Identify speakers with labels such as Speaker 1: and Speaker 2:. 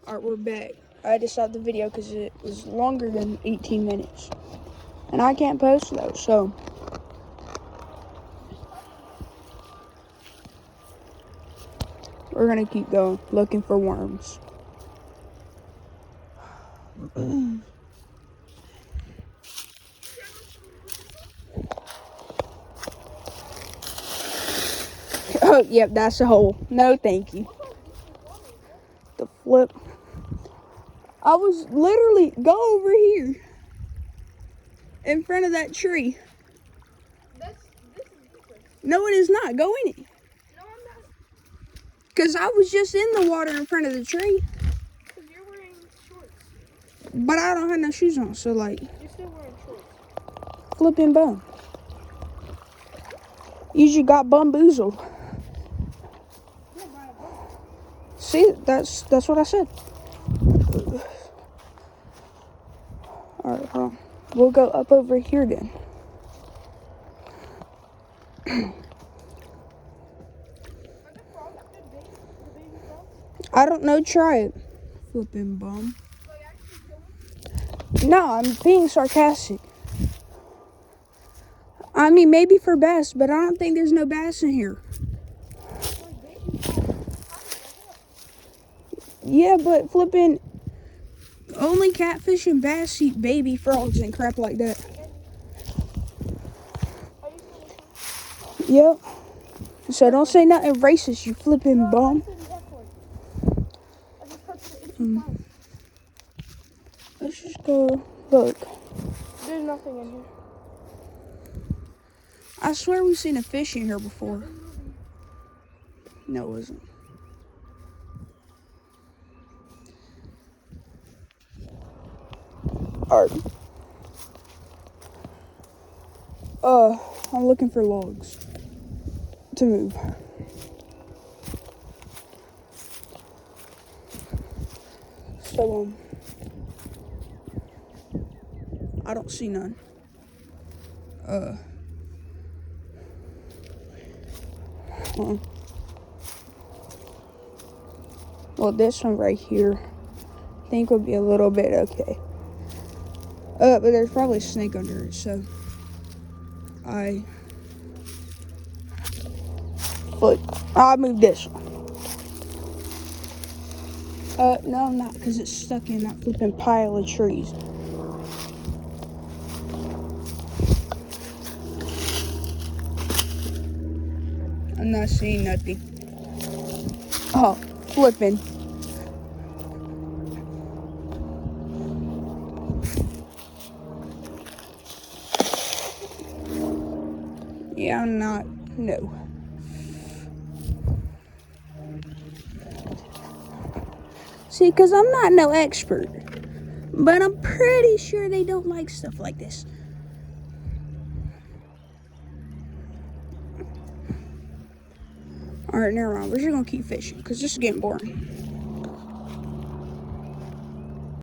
Speaker 1: Alright, we're back. I had to stop the video because it was longer than 18 minutes. And I can't post those, so. We're gonna keep going, looking for worms. Oh, yep, that's a hole. No, thank you. The flip. I was literally, go over here. In front of that tree.
Speaker 2: This is deeper.
Speaker 1: No, it is not. Go in it.
Speaker 2: No, I'm not.
Speaker 1: Because I was just in the water in front of the tree.
Speaker 2: Because you're wearing shorts.
Speaker 1: But I don't have no shoes on, so like.
Speaker 2: You're still wearing shorts.
Speaker 1: Flipping bum. You just got bamboozled. See, that's what I said. Alright, hold on. We'll go up over here then. I don't know, try it. Flipping bum. No, I'm being sarcastic. I mean, maybe for bass, but I don't think there's no bass in here. Yeah, but flipping, only catfish and bass eat baby frogs and crap like that. Yep. So don't say nothing racist, you flipping bum. Let's just go look.
Speaker 2: There's nothing in here.
Speaker 1: I swear we've seen a fish in here before. No, it wasn't. Alright. I'm looking for logs to move. So, I don't see none. Well, this one right here, I think would be a little bit okay. But there's probably a snake under it, so I'll move this one. No, I'm not, because it's stuck in that flipping pile of trees. I'm not seeing nothing. Oh, flipping. Yeah, I'm not, no. See, because I'm not no expert, but I'm pretty sure they don't like stuff like this. All right, never mind. We're just going to keep fishing because this is getting boring.